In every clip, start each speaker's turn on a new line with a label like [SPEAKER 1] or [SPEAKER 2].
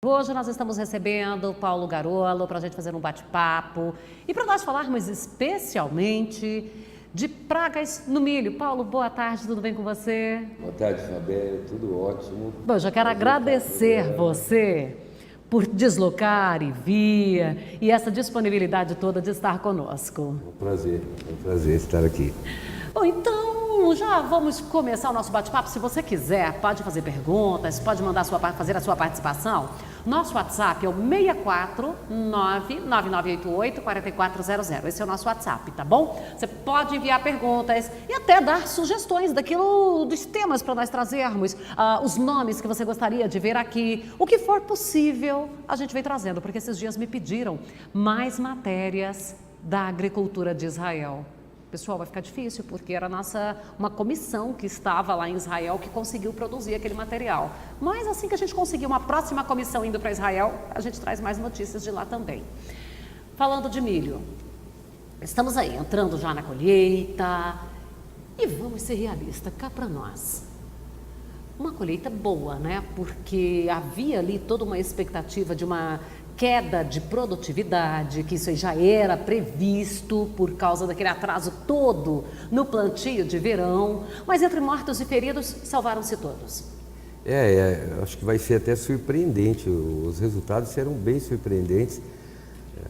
[SPEAKER 1] Hoje nós estamos recebendo o Paulo Garolo para a gente fazer um bate-papo e para nós falarmos especialmente de pragas no milho. Paulo, boa tarde, tudo bem com você?
[SPEAKER 2] Boa tarde, Fabério, tudo ótimo.
[SPEAKER 1] Bom, eu já quero agradecer você por deslocar e vir e essa disponibilidade toda de estar conosco.
[SPEAKER 2] É um prazer estar aqui.
[SPEAKER 1] Bom, então já vamos começar o nosso bate-papo. Se você quiser, pode fazer perguntas, pode mandar fazer a sua participação. Nosso WhatsApp é o 649-9988-4400. Esse é o nosso WhatsApp, tá bom? Você pode enviar perguntas e até dar sugestões dos temas para nós trazermos, os nomes que você gostaria de ver aqui. O que for possível, a gente vem trazendo, porque esses dias me pediram mais matérias da agricultura de Israel. Pessoal, vai ficar difícil, porque era uma comissão que estava lá em Israel que conseguiu produzir aquele material. Mas assim que a gente conseguir uma próxima comissão indo para Israel, a gente traz mais notícias de lá também. Falando de milho, estamos aí entrando já na colheita e vamos ser realistas, cá para nós. Uma colheita boa, né? Porque havia ali toda uma expectativa de uma queda de produtividade, que isso aí já era previsto por causa daquele atraso todo no plantio de verão, mas entre mortos e feridos, salvaram-se todos.
[SPEAKER 2] Acho que vai ser até surpreendente, os resultados serão bem surpreendentes.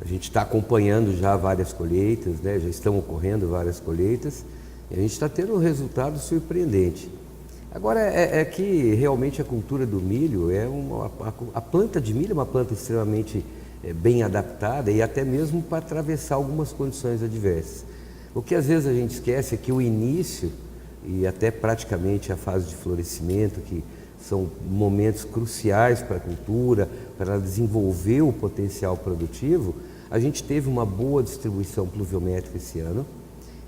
[SPEAKER 2] A gente está acompanhando já várias colheitas, né? Já estão ocorrendo várias colheitas, e a gente está tendo um resultado surpreendente. Agora, é que realmente a cultura do milho a planta de milho é uma planta extremamente bem adaptada e até mesmo para atravessar algumas condições adversas. O que às vezes a gente esquece é que o início e até praticamente a fase de florescimento, que são momentos cruciais para a cultura, para ela desenvolver o potencial produtivo, a gente teve uma boa distribuição pluviométrica esse ano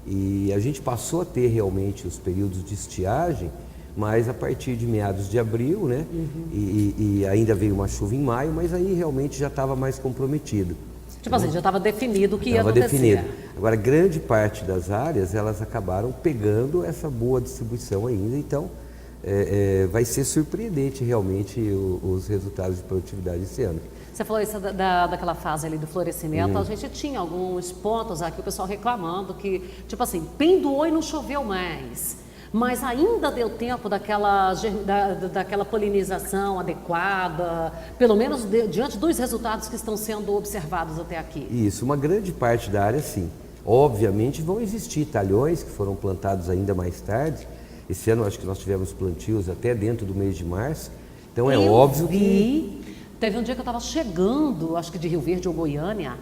[SPEAKER 2] e a gente passou a ter realmente os períodos de estiagem, mas a partir de meados de abril, né? E ainda veio uma chuva em maio, mas aí realmente já estava mais comprometido.
[SPEAKER 1] Tipo assim, já estava definido o que ia acontecer.
[SPEAKER 2] Definido. Agora, grande parte das áreas, elas acabaram pegando essa boa distribuição ainda, então vai ser surpreendente realmente os resultados de produtividade esse ano.
[SPEAKER 1] Você falou isso daquela fase ali do florescimento, a gente tinha alguns pontos aqui, o pessoal reclamando que, tipo assim, pendoou e não choveu mais. Mas ainda deu tempo daquela polinização adequada, pelo menos diante dos resultados que estão sendo observados até aqui.
[SPEAKER 2] Isso, uma grande parte da área sim. Obviamente vão existir talhões que foram plantados ainda mais tarde. Esse ano acho que nós tivemos plantios até dentro do mês de março. Então óbvio que...
[SPEAKER 1] Teve um dia que eu estava chegando, acho que de Rio Verde ou Goiânia,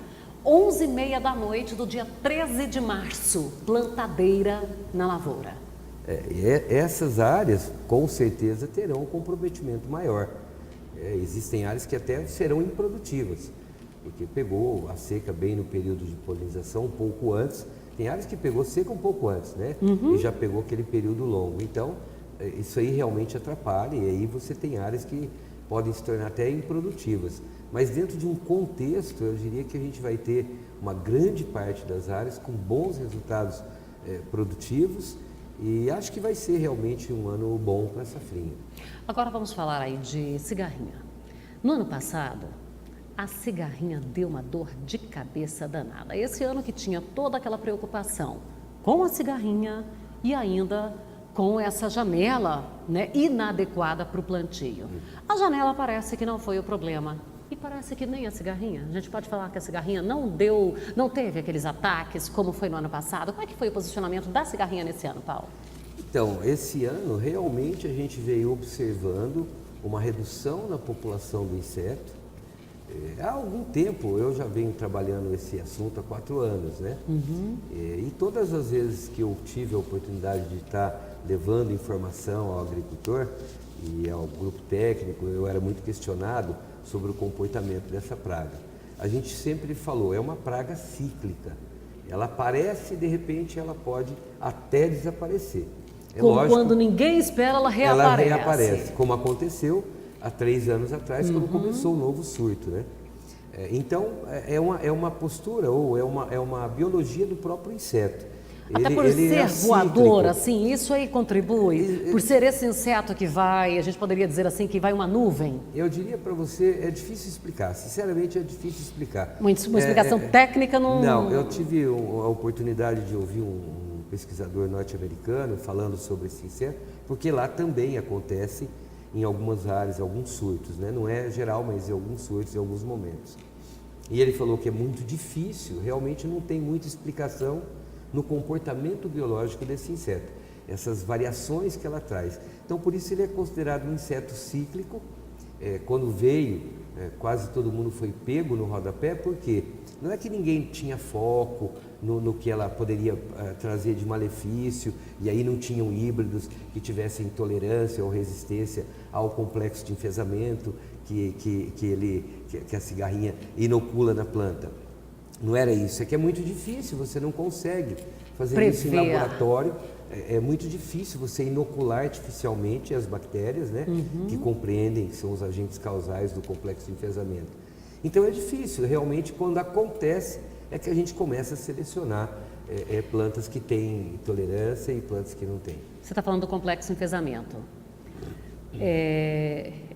[SPEAKER 1] 11h30 da noite do dia 13 de março, plantadeira na lavoura.
[SPEAKER 2] Essas áreas com certeza terão um comprometimento maior. Existem áreas que até serão improdutivas, porque pegou a seca bem no período de polinização um pouco antes. Tem áreas que pegou seca um pouco antes, né? E já pegou aquele período longo. Então, isso aí realmente atrapalha e aí você tem áreas que podem se tornar até improdutivas. Mas dentro de um contexto, eu diria que a gente vai ter uma grande parte das áreas com bons resultados produtivos. E acho que vai ser realmente um ano bom para a safrinha.
[SPEAKER 1] Agora vamos falar aí de cigarrinha. No ano passado, a cigarrinha deu uma dor de cabeça danada. Esse ano que tinha toda aquela preocupação com a cigarrinha e ainda com essa janela, né, inadequada para o plantio. A janela parece que não foi o problema. E parece que nem a cigarrinha. A gente pode falar que a cigarrinha não teve aqueles ataques como foi no ano passado. Como é que foi o posicionamento da cigarrinha nesse ano, Paulo?
[SPEAKER 2] Então, esse ano realmente a gente veio observando uma redução na população do inseto. Há algum tempo eu já venho trabalhando esse assunto há 4 anos, né? E todas as vezes que eu tive a oportunidade de estar levando informação ao agricultor e ao grupo técnico, eu era muito questionado sobre o comportamento dessa praga. A gente sempre falou, é uma praga cíclica. Ela aparece e de repente ela pode até desaparecer.
[SPEAKER 1] Lógico, quando ninguém espera, ela reaparece.
[SPEAKER 2] Ela reaparece, como aconteceu há 3 anos atrás, quando começou o novo surto, né? Então, é uma postura ou é uma biologia do próprio inseto.
[SPEAKER 1] Até por
[SPEAKER 2] ele
[SPEAKER 1] ser
[SPEAKER 2] é
[SPEAKER 1] voador,
[SPEAKER 2] cíclico.
[SPEAKER 1] assim, isso aí contribui. Por ser esse inseto que vai, a gente poderia dizer assim, que vai uma nuvem.
[SPEAKER 2] Eu diria para você, é difícil explicar, sinceramente é difícil explicar.
[SPEAKER 1] Uma explicação técnica não...
[SPEAKER 2] Não, eu tive a oportunidade de ouvir um pesquisador norte-americano falando sobre esse inseto, porque lá também acontece em algumas áreas, alguns surtos, né? Não é geral, mas em alguns surtos, em alguns momentos. E ele falou que é muito difícil, realmente não tem muita explicação no comportamento biológico desse inseto, essas variações que ela traz. Então, por isso ele é considerado um inseto cíclico. Quando veio, quase todo mundo foi pego no rodapé, porque não é que ninguém tinha foco no que ela poderia trazer de malefício, e aí não tinham híbridos que tivessem tolerância ou resistência ao complexo de enfesamento que a cigarrinha inocula na planta. Não era isso, é que é muito difícil, você não consegue fazer isso em laboratório, é muito difícil você inocular artificialmente as bactérias, né, que compreendem, que são os agentes causais do complexo de enfesamento. Então é difícil, realmente quando acontece é que a gente começa a selecionar plantas que têm tolerância e plantas que não têm.
[SPEAKER 1] Você está falando do complexo de enfesamento.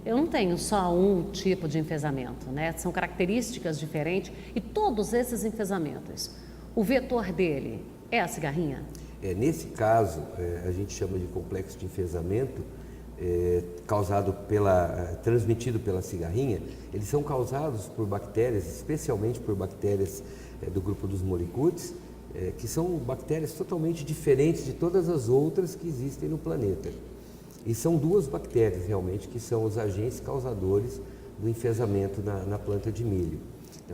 [SPEAKER 1] Eu não tenho só um tipo de enfesamento, né? São características diferentes e todos esses enfesamentos, o vetor dele é a cigarrinha?
[SPEAKER 2] Nesse caso, a gente chama de complexo de enfesamento, transmitido pela cigarrinha. Eles são causados por bactérias, especialmente por bactérias do grupo dos Molicutes, que são bactérias totalmente diferentes de todas as outras que existem no planeta. E são duas bactérias realmente que são os agentes causadores do enfesamento na planta de milho.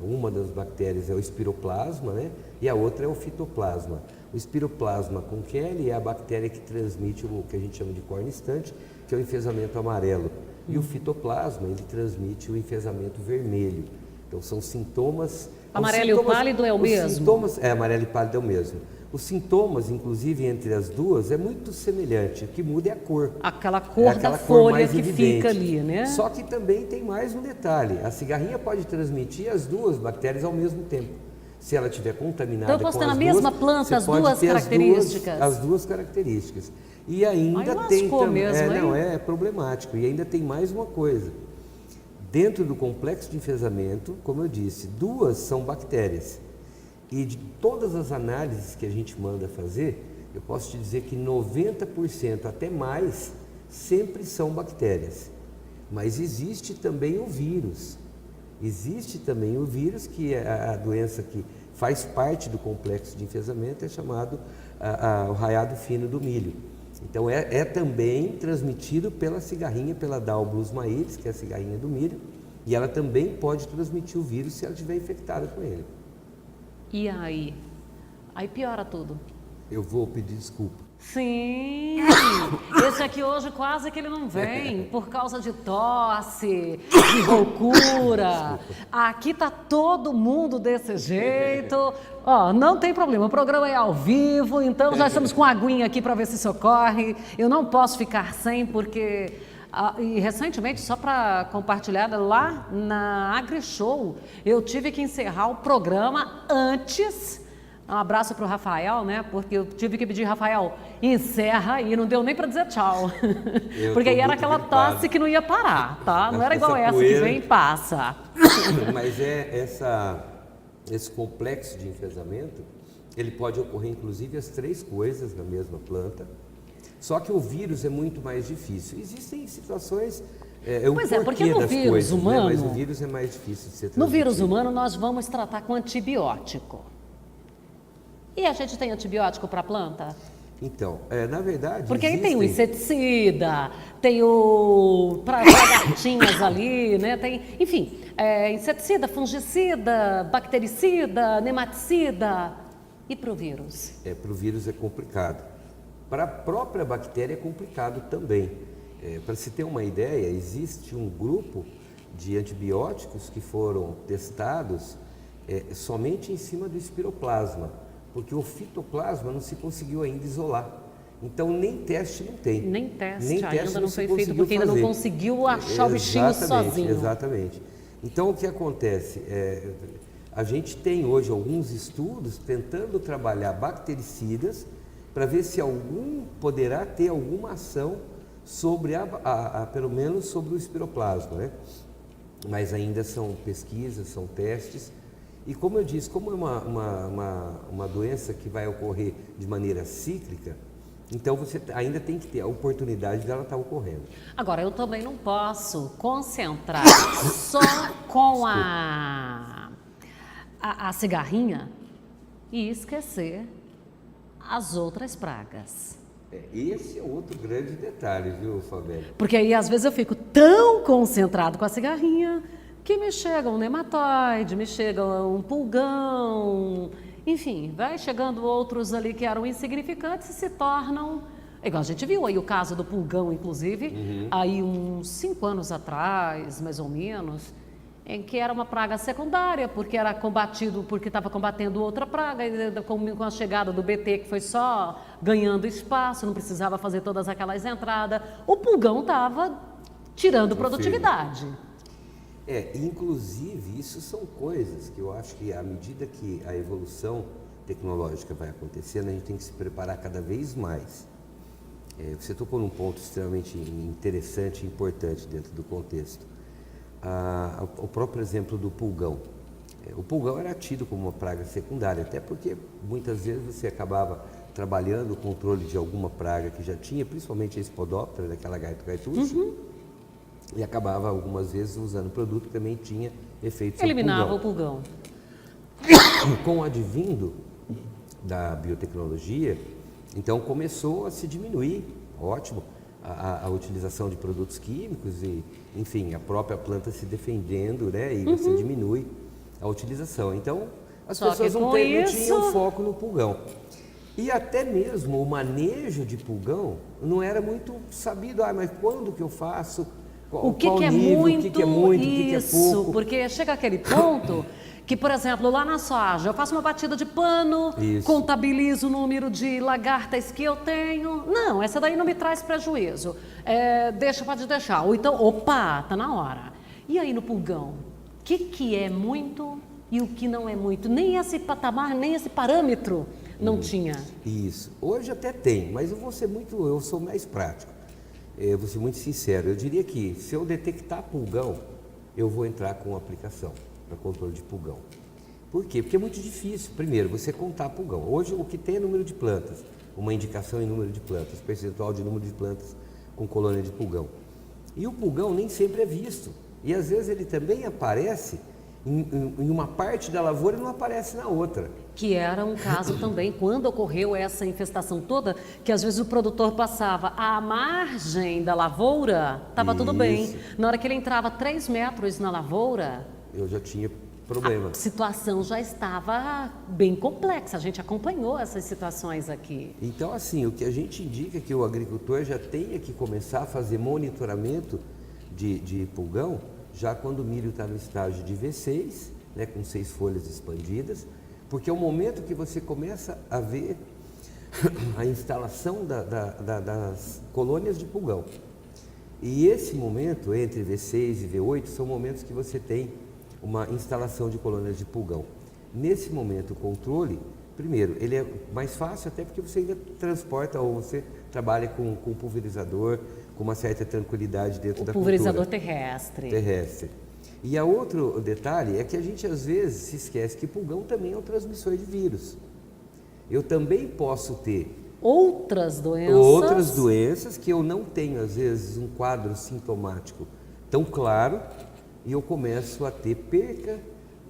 [SPEAKER 2] Uma das bactérias é o espiroplasma, né? E a outra é o fitoplasma. O espiroplasma com Kelly é a bactéria que transmite o que a gente chama de cornicitante, que é o enfesamento amarelo. E o fitoplasma, ele transmite o enfesamento vermelho. Então são sintomas...
[SPEAKER 1] Amarelo e pálido é o mesmo?
[SPEAKER 2] Amarelo e pálido é o mesmo. Os sintomas, inclusive, entre as duas, é muito semelhante. O que muda é a cor.
[SPEAKER 1] Aquela cor da folha que
[SPEAKER 2] evidente.
[SPEAKER 1] fica ali, né?
[SPEAKER 2] Só que também tem mais um detalhe. A cigarrinha pode transmitir as duas bactérias ao mesmo tempo. Se ela estiver contaminada
[SPEAKER 1] então, eu posso
[SPEAKER 2] com
[SPEAKER 1] ter
[SPEAKER 2] as
[SPEAKER 1] na
[SPEAKER 2] duas,
[SPEAKER 1] mesma planta as
[SPEAKER 2] pode
[SPEAKER 1] duas
[SPEAKER 2] ter
[SPEAKER 1] características?
[SPEAKER 2] As duas características. E ainda tem também... É problemático. E ainda tem mais uma coisa. Dentro do complexo de enfesamento, como eu disse, duas são bactérias. E de todas as análises que a gente manda fazer, eu posso te dizer que 90%, até mais, sempre são bactérias. Mas existe também o vírus. Existe também o vírus, que é a doença que faz parte do complexo de enfesamento, é chamado o raiado fino do milho. Então é também transmitido pela cigarrinha, pela Dalbus mairis, que é a cigarrinha do milho, e ela também pode transmitir o vírus se ela estiver infectada com ele.
[SPEAKER 1] E aí? Aí piora tudo.
[SPEAKER 2] Eu vou pedir desculpa.
[SPEAKER 1] Sim, esse aqui hoje quase que ele não vem por causa de tosse, de loucura. Aqui tá todo mundo desse jeito. Ó, não tem problema, o programa é ao vivo, então já estamos com a aguinha aqui para ver se socorre. Eu não posso ficar sem porque... e recentemente, só para compartilhar, lá na AgriShow, eu tive que encerrar o programa antes. Um abraço para o Rafael, né? Porque eu tive que pedir, Rafael, encerra e não deu nem para dizer tchau. Porque aí era aquela tosse que não ia parar, tá? Não era igual essa que vem e passa.
[SPEAKER 2] Mas esse complexo de enfesamento, ele pode ocorrer inclusive as três coisas na mesma planta. Só que o vírus é muito mais difícil. Existem situações...
[SPEAKER 1] porque no vírus
[SPEAKER 2] coisas,
[SPEAKER 1] humano...
[SPEAKER 2] Né? Mas o vírus é mais difícil de ser transmitido.
[SPEAKER 1] No vírus humano, nós vamos tratar com antibiótico. E a gente tem antibiótico para a planta?
[SPEAKER 2] Então, na verdade...
[SPEAKER 1] Porque aí tem o inseticida, tem o... para gatinhas ali, né? Tem, enfim, inseticida, fungicida, bactericida, nematicida. E para o vírus?
[SPEAKER 2] Para o vírus é complicado. Para a própria bactéria é complicado também. Para se ter uma ideia, existe um grupo de antibióticos que foram testados somente em cima do espiroplasma, porque o fitoplasma não se conseguiu ainda isolar. Então nem teste não tem.
[SPEAKER 1] Nem teste ainda não foi feito, porque ainda não conseguiu achar o bichinho sozinho.
[SPEAKER 2] Exatamente. Então o que acontece? a gente tem hoje alguns estudos tentando trabalhar bactericidas para ver se algum poderá ter alguma ação sobre pelo menos sobre o espiroplasma, né? Mas ainda são pesquisas, são testes. E como eu disse, como é uma doença que vai ocorrer de maneira cíclica, então você ainda tem que ter a oportunidade dela estar ocorrendo.
[SPEAKER 1] Agora, eu também não posso concentrar só com a cigarrinha e esquecer as outras pragas.
[SPEAKER 2] Esse é outro grande detalhe, viu, Fabélia?
[SPEAKER 1] Porque aí, às vezes, eu fico tão concentrado com a cigarrinha que me chega um nematóide, me chega um pulgão, enfim, vai chegando outros ali que eram insignificantes e se tornam... Igual a gente viu aí o caso do pulgão, inclusive, aí uns 5 anos atrás, mais ou menos, em que era uma praga secundária, porque era combatido, porque estava combatendo outra praga, e com a chegada do BT, que foi só ganhando espaço, não precisava fazer todas aquelas entradas, o pulgão estava tirando produtividade.
[SPEAKER 2] Inclusive, isso são coisas que eu acho que à medida que a evolução tecnológica vai acontecendo, a gente tem que se preparar cada vez mais. Você tocou num ponto extremamente interessante e importante dentro do contexto. O próprio exemplo do pulgão. O pulgão era tido como uma praga secundária, até porque muitas vezes você acabava trabalhando o controle de alguma praga que já tinha, principalmente a Spodoptera, daquela gaito-gaitucho, e acabava algumas vezes usando produto que também tinha efeito sobre
[SPEAKER 1] Eliminava o pulgão.
[SPEAKER 2] Com o advindo da biotecnologia, então começou a se diminuir, ótimo, a utilização de produtos químicos e, enfim, a própria planta se defendendo, né? E você diminui a utilização. Então, as pessoas não tinham foco no pulgão. E até mesmo o manejo de pulgão não era muito sabido. Mas quando que eu faço?
[SPEAKER 1] O que
[SPEAKER 2] é
[SPEAKER 1] muito,
[SPEAKER 2] o que é muito, o que é pouco.
[SPEAKER 1] Porque chega aquele ponto que, por exemplo, lá na soja, eu faço uma batida de pano, contabilizo o número de lagartas que eu tenho. Não, essa daí não me traz prejuízo. Pode deixar. Ou então, opa, tá na hora. E aí no pulgão, o que é muito e o que não é muito? Nem esse patamar, nem esse parâmetro não tinha.
[SPEAKER 2] Isso. Hoje até tem, mas eu sou mais prático. Eu vou ser muito sincero. Eu diria que se eu detectar pulgão, eu vou entrar com aplicação para controle de pulgão. Por quê? Porque é muito difícil, primeiro, você contar pulgão. Hoje o que tem é número de plantas, uma indicação em número de plantas, percentual de número de plantas com colônia de pulgão. E o pulgão nem sempre é visto. E às vezes ele também aparece em uma parte da lavoura e não aparece na outra.
[SPEAKER 1] Que era um caso também, quando ocorreu essa infestação toda, que às vezes o produtor passava à margem da lavoura, estava tudo bem. Na hora que ele entrava 3 metros na lavoura,
[SPEAKER 2] eu já tinha problema.
[SPEAKER 1] A situação já estava bem complexa, a gente acompanhou essas situações aqui.
[SPEAKER 2] Então, assim, o que a gente indica é que o agricultor já tenha que começar a fazer monitoramento de pulgão, já quando o milho está no estágio de V6, né, com 6 folhas expandidas, porque é o momento que você começa a ver a instalação das colônias de pulgão. E esse momento, entre V6 e V8, são momentos que você tem uma instalação de colônias de pulgão. Nesse momento, o controle, primeiro, ele é mais fácil até porque você ainda transporta ou você trabalha com pulverizador, com uma certa tranquilidade dentro da cultura.
[SPEAKER 1] Pulverizador terrestre.
[SPEAKER 2] E a outro detalhe é que a gente às vezes se esquece que pulgão também é um transmissor de vírus. Eu também posso ter
[SPEAKER 1] outras doenças
[SPEAKER 2] que eu não tenho às vezes um quadro sintomático tão claro e eu começo a ter perca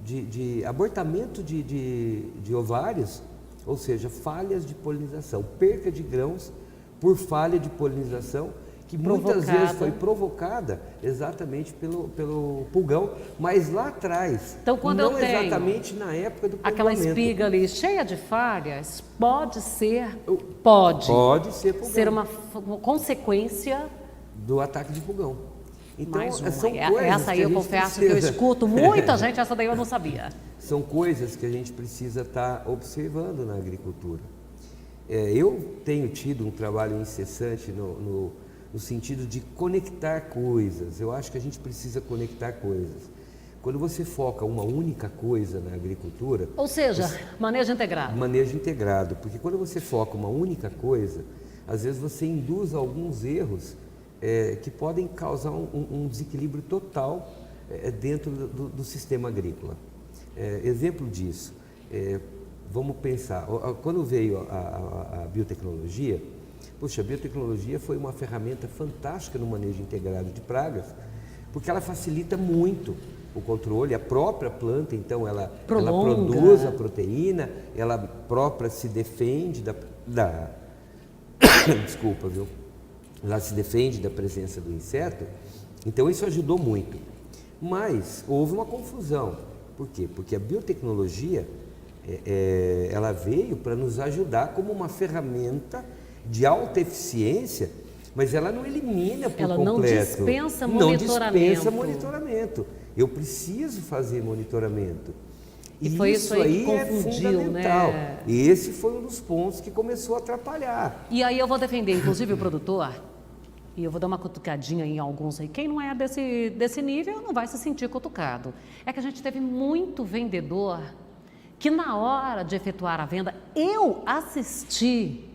[SPEAKER 2] de abortamento de ovários, ou seja, falhas de polinização, perca de grãos por falha de polinização, que muitas vezes foi provocada exatamente pelo pulgão, mas lá atrás,
[SPEAKER 1] então, quando
[SPEAKER 2] não
[SPEAKER 1] eu tenho
[SPEAKER 2] exatamente na época do
[SPEAKER 1] aquela espiga ali cheia de falhas, pode ser uma consequência
[SPEAKER 2] do ataque de pulgão. Então,
[SPEAKER 1] são coisas essa aí eu confesso que eu escuto muita gente, essa daí eu não sabia.
[SPEAKER 2] São coisas que a gente precisa estar observando na agricultura. Eu tenho tido um trabalho incessante no sentido de conectar coisas. Eu acho que a gente precisa conectar coisas. Quando você foca uma única coisa na agricultura,
[SPEAKER 1] Ou seja, manejo integrado.
[SPEAKER 2] manejo integrado, porque quando você foca uma única coisa, às vezes você induz alguns erros que podem causar um desequilíbrio total dentro do sistema agrícola. Exemplo disso, vamos pensar, quando veio a biotecnologia, poxa, a biotecnologia foi uma ferramenta fantástica no manejo integrado de pragas, porque ela facilita muito o controle, a própria planta, então ela produz a proteína, ela própria se defende desculpa, viu? Ela se defende da presença do inseto, então isso ajudou muito. Mas houve uma confusão. Por quê? Porque a biotecnologia, ela veio para nos ajudar como uma ferramenta de alta eficiência, mas ela não elimina por completo.
[SPEAKER 1] Não dispensa monitoramento.
[SPEAKER 2] Não dispensa monitoramento. Eu preciso fazer monitoramento.
[SPEAKER 1] E foi isso aí que confundiu,
[SPEAKER 2] fundamental.
[SPEAKER 1] né?
[SPEAKER 2] E esse foi um dos pontos que começou a atrapalhar.
[SPEAKER 1] E aí eu vou defender, inclusive, o produtor, e eu vou dar uma cutucadinha em alguns aí. Quem não é desse nível não vai se sentir cutucado. É que a gente teve muito vendedor que na hora de efetuar a venda, eu assisti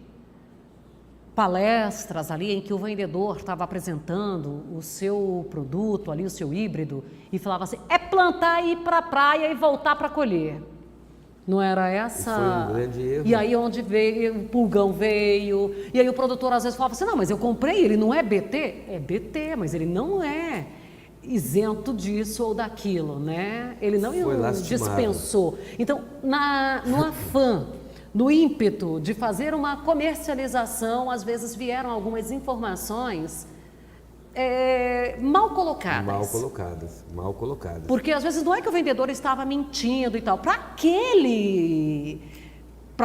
[SPEAKER 1] palestras ali em que o vendedor estava apresentando o seu produto ali, o seu híbrido, e falava assim, é plantar e ir para a praia e voltar para colher. Não era essa?
[SPEAKER 2] Foi um grande erro.
[SPEAKER 1] E aí onde veio, o pulgão veio, e aí o produtor às vezes falava assim, não, mas eu comprei, ele não é BT? É BT, mas ele não é isento disso ou daquilo, né? Ele não dispensou. Então, no afã, no ímpeto de fazer uma comercialização, às vezes vieram algumas informações mal colocadas.
[SPEAKER 2] Mal colocadas.
[SPEAKER 1] Porque às vezes não é que o vendedor estava mentindo e tal. Para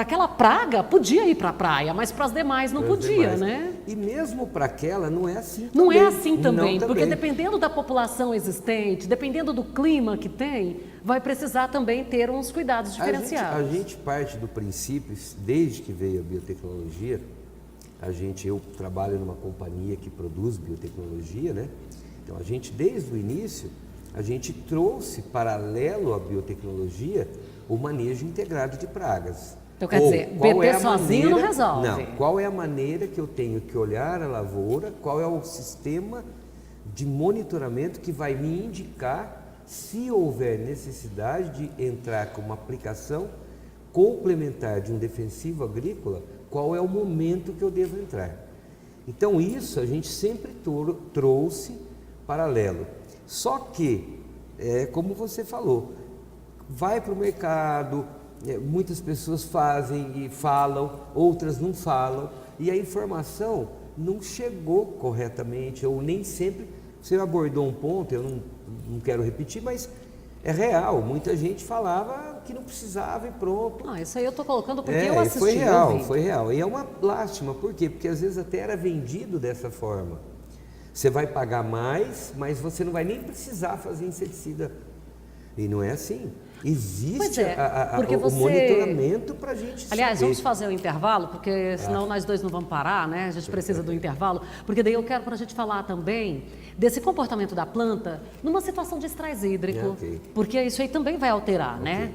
[SPEAKER 1] aquela praga, podia ir para a praia, mas para as demais não podia, né?
[SPEAKER 2] E mesmo para aquela não é assim também.
[SPEAKER 1] Não é assim também,
[SPEAKER 2] Não,
[SPEAKER 1] porque dependendo da população existente, dependendo do clima que tem, vai precisar também ter uns cuidados diferenciados.
[SPEAKER 2] A gente parte do princípio, desde que veio a biotecnologia, eu trabalho numa companhia que produz biotecnologia, né? Então a gente, desde o início, a gente trouxe paralelo à biotecnologia o manejo integrado de pragas.
[SPEAKER 1] Então quer dizer, BT sozinho não resolve.
[SPEAKER 2] Não, qual é a maneira que eu tenho que olhar a lavoura, qual é o sistema de monitoramento que vai me indicar se houver necessidade de entrar com uma aplicação complementar de um defensivo agrícola, qual é o momento que eu devo entrar. Então isso a gente sempre trouxe paralelo. Só que, como você falou, vai para o mercado, muitas pessoas fazem e falam, outras não falam, e a informação não chegou corretamente, ou nem sempre. Você abordou um ponto, eu não quero repetir, mas é real. Muita gente falava que não precisava e pronto.
[SPEAKER 1] Isso aí eu estou colocando porque eu assisti.
[SPEAKER 2] Foi real. E é uma lástima, por quê? Porque às vezes até era vendido dessa forma. Você vai pagar mais, mas você não vai nem precisar fazer inseticida. E não é assim. Existe o monitoramento para a gente
[SPEAKER 1] Aliás,
[SPEAKER 2] saber.
[SPEAKER 1] vamos fazer o intervalo, porque senão nós dois não vamos parar, né? A gente precisa do intervalo, porque daí eu quero para a gente falar também desse comportamento da planta numa situação de estresse hídrico, porque isso aí também vai alterar, né?